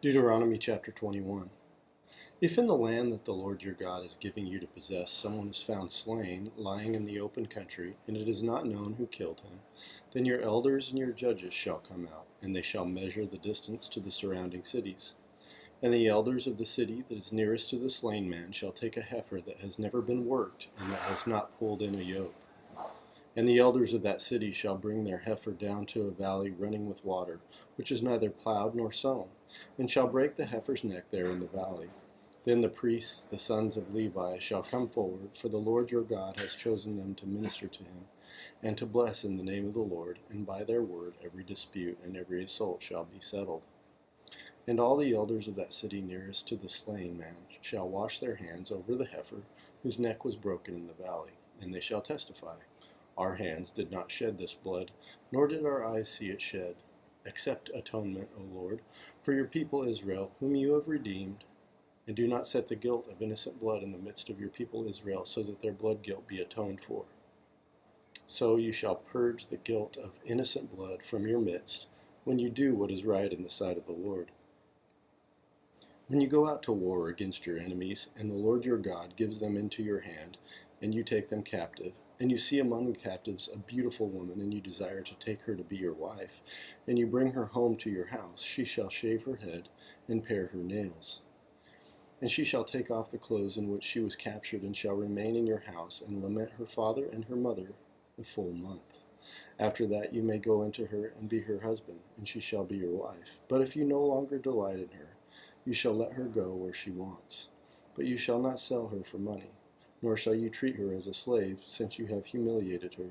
Deuteronomy chapter 21. If in the land that the Lord your God is giving you to possess someone is found slain, lying in the open country, and it is not known who killed him, then your elders and your judges shall come out, and they shall measure the distance to the surrounding cities. And the elders of the city that is nearest to the slain man shall take a heifer that has never been worked, and that has not pulled in a yoke. And the elders of that city shall bring their heifer down to a valley running with water, which is neither plowed nor sown, and shall break the heifer's neck there in the valley. Then the priests, the sons of Levi, shall come forward, for the Lord your God has chosen them to minister to him, and to bless in the name of the Lord, and by their word every dispute and every assault shall be settled. And all the elders of that city nearest to the slain man shall wash their hands over the heifer whose neck was broken in the valley, and they shall testify, Our hands did not shed this blood, nor did our eyes see it shed. Accept atonement, O Lord, for your people Israel, whom you have redeemed, and do not set the guilt of innocent blood in the midst of your people Israel, so that their blood guilt be atoned for. So you shall purge the guilt of innocent blood from your midst, when you do what is right in the sight of the Lord. When you go out to war against your enemies, and the Lord your God gives them into your hand, and you take them captive, and you see among the captives a beautiful woman, and you desire to take her to be your wife, and you bring her home to your house, she shall shave her head and pare her nails. And she shall take off the clothes in which she was captured, and shall remain in your house, and lament her father and her mother a full month. After that you may go into her and be her husband, and she shall be your wife. But if you no longer delight in her, you shall let her go where she wants. But you shall not sell her for money, nor shall you treat her as a slave, since you have humiliated her.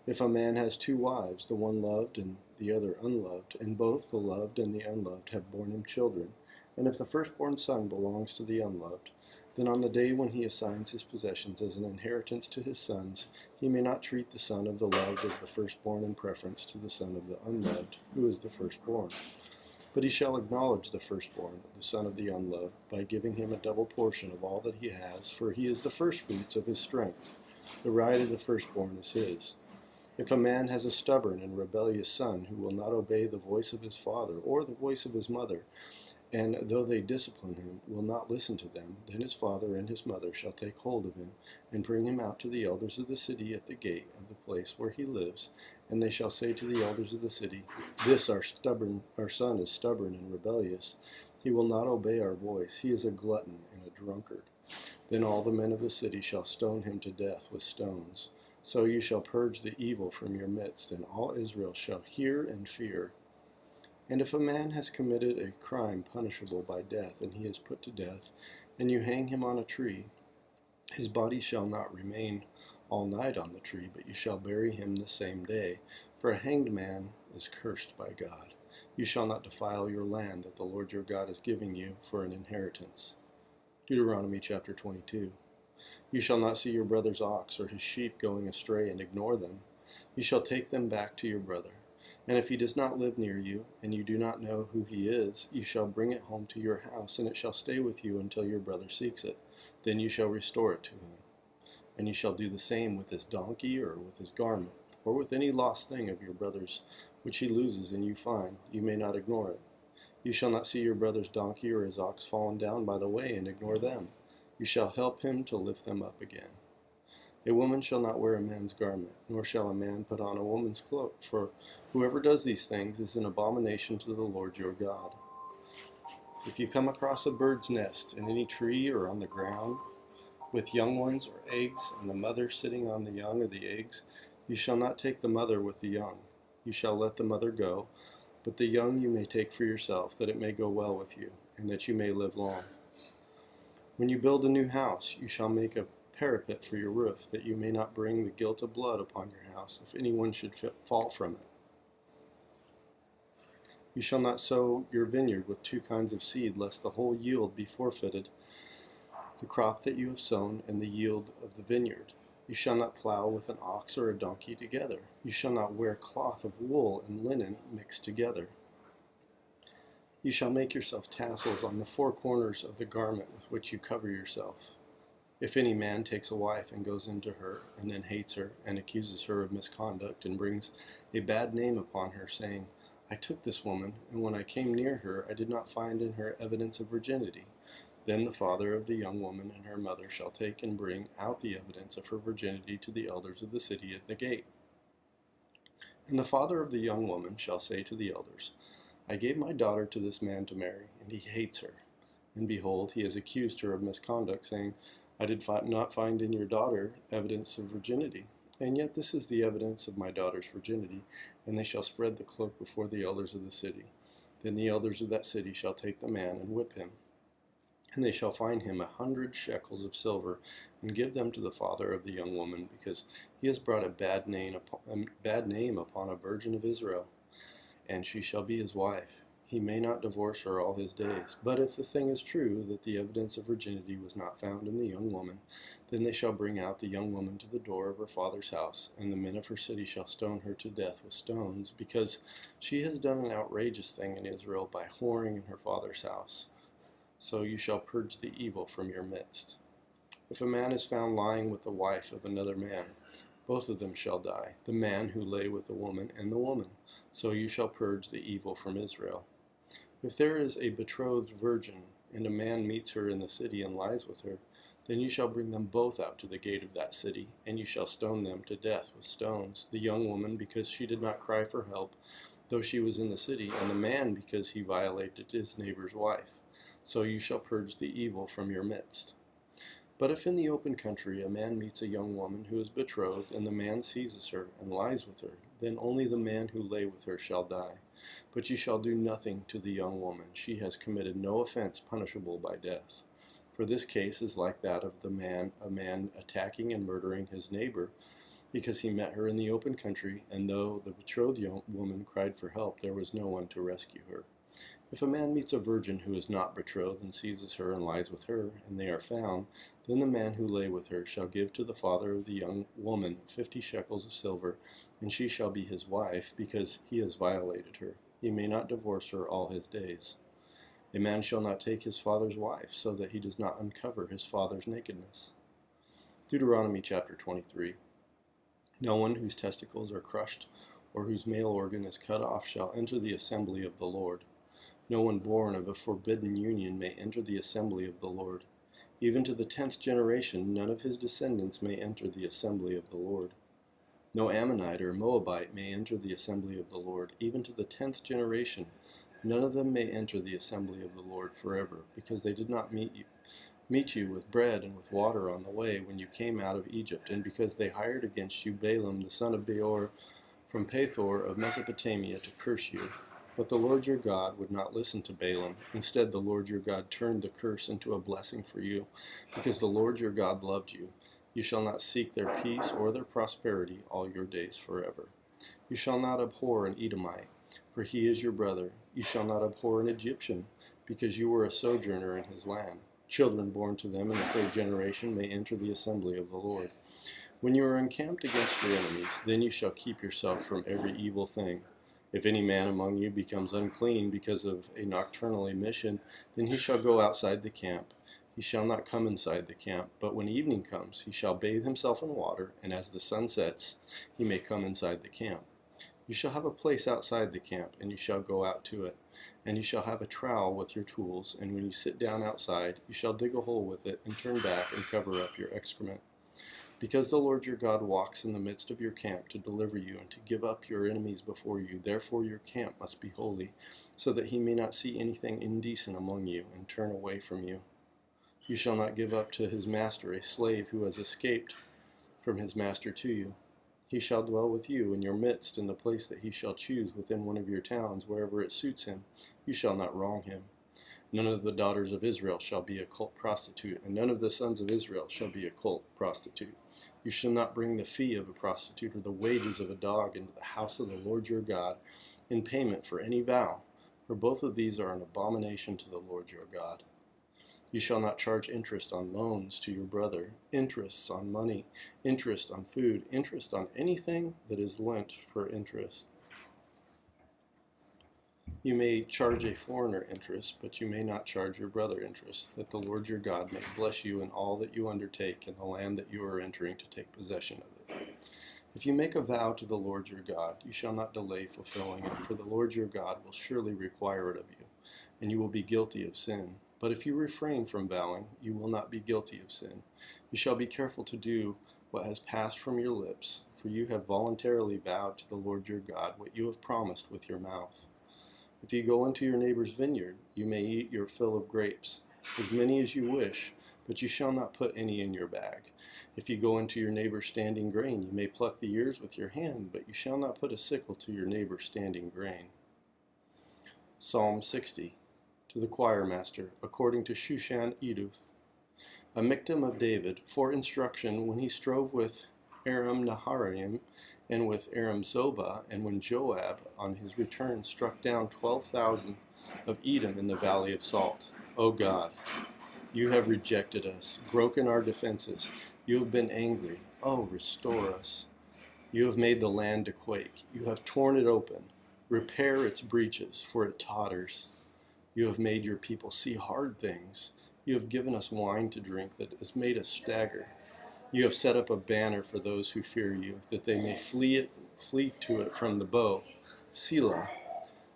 If a man has two wives, the one loved and the other unloved, and both the loved and the unloved have borne him children, and if the firstborn son belongs to the unloved, then on the day when he assigns his possessions as an inheritance to his sons, he may not treat the son of the loved as the firstborn in preference to the son of the unloved, who is the firstborn. But he shall acknowledge the firstborn, the son of the unloved, by giving him a double portion of all that he has, for he is the firstfruits of his strength. The right of the firstborn is his. If a man has a stubborn and rebellious son who will not obey the voice of his father or the voice of his mother, and though they discipline him, will not listen to them, then his father and his mother shall take hold of him, and bring him out to the elders of the city at the gate of the place where he lives, and they shall say to the elders of the city, This our son is stubborn and rebellious. He will not obey our voice. He is a glutton and a drunkard. Then all the men of the city shall stone him to death with stones. So you shall purge the evil from your midst, and all Israel shall hear and fear. And if a man has committed a crime punishable by death, and he is put to death, and you hang him on a tree, his body shall not remain all night on the tree, but you shall bury him the same day, for a hanged man is cursed by God. You shall not defile your land that the Lord your God is giving you for an inheritance. Deuteronomy chapter 22. You shall not see your brother's ox or his sheep going astray and ignore them. You shall take them back to your brother. And if he does not live near you, and you do not know who he is, you shall bring it home to your house, and it shall stay with you until your brother seeks it. Then you shall restore it to him. And you shall do the same with his donkey, or with his garment, or with any lost thing of your brother's, which he loses and you find. You may not ignore it. You shall not see your brother's donkey or his ox fallen down by the way, and ignore them. You shall help him to lift them up again. A woman shall not wear a man's garment, nor shall a man put on a woman's cloak, for whoever does these things is an abomination to the Lord your God. If you come across a bird's nest in any tree or on the ground, with young ones or eggs, and the mother sitting on the young or the eggs, you shall not take the mother with the young. You shall let the mother go, but the young you may take for yourself, that it may go well with you, and that you may live long. When you build a new house, you shall make a parapet for your roof, that you may not bring the guilt of blood upon your house, if anyone should fall from it. You shall not sow your vineyard with two kinds of seed, lest the whole yield be forfeited, the crop that you have sown and the yield of the vineyard. You shall not plow with an ox or a donkey together. You shall not wear cloth of wool and linen mixed together. You shall make yourself tassels on the four corners of the garment with which you cover yourself. If any man takes a wife and goes into her, and then hates her, and accuses her of misconduct, and brings a bad name upon her, saying, I took this woman, and when I came near her, I did not find in her evidence of virginity. Then the father of the young woman and her mother shall take and bring out the evidence of her virginity to the elders of the city at the gate. And the father of the young woman shall say to the elders, I gave my daughter to this man to marry, and he hates her. And behold, he has accused her of misconduct, saying, I did not find in your daughter evidence of virginity. And yet this is the evidence of my daughter's virginity. And they shall spread the cloak before the elders of the city. Then the elders of that city shall take the man and whip him. And they shall fine him 100 shekels of silver, and give them to the father of the young woman, because he has brought a bad name upon a virgin of Israel. And she shall be his wife. He may not divorce her all his days. But if the thing is true, that the evidence of virginity was not found in the young woman, then they shall bring out the young woman to the door of her father's house, and the men of her city shall stone her to death with stones, because she has done an outrageous thing in Israel by whoring in her father's house. So you shall purge the evil from your midst. If a man is found lying with the wife of another man, both of them shall die, the man who lay with the woman and the woman. So you shall purge the evil from Israel. If there is a betrothed virgin, and a man meets her in the city and lies with her, then you shall bring them both out to the gate of that city, and you shall stone them to death with stones, the young woman because she did not cry for help, though she was in the city, and the man because he violated his neighbor's wife. So you shall purge the evil from your midst. But if in the open country a man meets a young woman who is betrothed, and the man seizes her and lies with her, then only the man who lay with her shall die. But you shall do nothing to the young woman. She has committed no offense punishable by death. For this case is like that of a man attacking and murdering his neighbor, because he met her in the open country, and though the betrothed young woman cried for help, there was no one to rescue her. If a man meets a virgin who is not betrothed and seizes her and lies with her, and they are found, then the man who lay with her shall give to the father of the young woman 50 shekels of silver, and she shall be his wife, because he has violated her. He may not divorce her all his days. A man shall not take his father's wife, so that he does not uncover his father's nakedness. Deuteronomy chapter 23. No one whose testicles are crushed or whose male organ is cut off shall enter the assembly of the Lord. No one born of a forbidden union may enter the assembly of the Lord. Even to the 10th generation, none of his descendants may enter the assembly of the Lord. No Ammonite or Moabite may enter the assembly of the Lord. Even to the 10th generation, none of them may enter the assembly of the Lord forever, because they did not meet you with bread and with water on the way when you came out of Egypt, and because they hired against you Balaam the son of Beor from Pethor of Mesopotamia to curse you. But the Lord your God would not listen to Balaam. Instead, the Lord your God turned the curse into a blessing for you, because the Lord your God loved you. You shall not seek their peace or their prosperity all your days forever. You shall not abhor an Edomite, for he is your brother. You shall not abhor an Egyptian, because you were a sojourner in his land. Children born to them in the 3rd generation may enter the assembly of the Lord. When you are encamped against your enemies, then you shall keep yourself from every evil thing. If any man among you becomes unclean because of a nocturnal emission, then he shall go outside the camp. He shall not come inside the camp, but when evening comes, he shall bathe himself in water, and as the sun sets, he may come inside the camp. You shall have a place outside the camp, and you shall go out to it. And you shall have a trowel with your tools, and when you sit down outside, you shall dig a hole with it, and turn back and cover up your excrement. Because the Lord your God walks in the midst of your camp to deliver you and to give up your enemies before you, therefore your camp must be holy, so that he may not see anything indecent among you and turn away from you. You shall not give up to his master a slave who has escaped from his master to you. He shall dwell with you in your midst in the place that he shall choose within one of your towns, wherever it suits him. You shall not wrong him. None of the daughters of Israel shall be a cult prostitute, and none of the sons of Israel shall be a cult prostitute. You shall not bring the fee of a prostitute or the wages of a dog into the house of the Lord your God in payment for any vow, for both of these are an abomination to the Lord your God. You shall not charge interest on loans to your brother, interests on money, interest on food, interest on anything that is lent for interest. You may charge a foreigner interest, but you may not charge your brother interest, that the Lord your God may bless you in all that you undertake in the land that you are entering to take possession of it. If you make a vow to the Lord your God, you shall not delay fulfilling it, for the Lord your God will surely require it of you, and you will be guilty of sin. But if you refrain from vowing, you will not be guilty of sin. You shall be careful to do what has passed from your lips, for you have voluntarily vowed to the Lord your God what you have promised with your mouth. If you go into your neighbor's vineyard, you may eat your fill of grapes, as many as you wish, but you shall not put any in your bag. If you go into your neighbor's standing grain, you may pluck the ears with your hand, but you shall not put a sickle to your neighbor's standing grain. Psalm 60. To the choir master, according to Shushan Eduth. A Miktam of David, for instruction when he strove with Aram Naharaim and with Aram Zobah, and when Joab on his return struck down 12,000 of Edom in the valley of Salt. O God, you have rejected us, broken our defenses. You have been angry. Oh, restore us. You have made the land to quake. You have torn it open. Repair its breaches, for it totters. You have made your people see hard things. You have given us wine to drink that has made us stagger. You have set up a banner for those who fear you, that they may flee to it from the bow. Selah,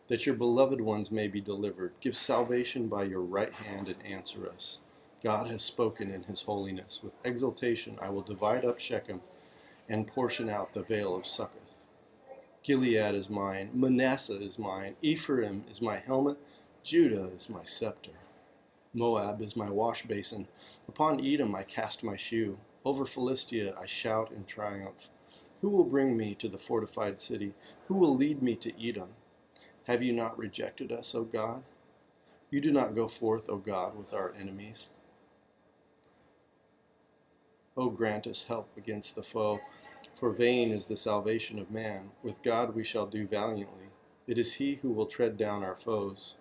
that your beloved ones may be delivered. Give salvation by your right hand and answer us. God has spoken in his holiness. With exultation I will divide up Shechem and portion out the vale of Succoth. Gilead is mine, Manasseh is mine, Ephraim is my helmet, Judah is my scepter. Moab is my wash basin. Upon Edom I cast my shoe. Over Philistia I shout in triumph. Who will bring me to the fortified city? Who will lead me to Edom? Have you not rejected us, O God? You do not go forth, O God, with our enemies. O grant us help against the foe, for vain is the salvation of man. With God we shall do valiantly. It is he who will tread down our foes.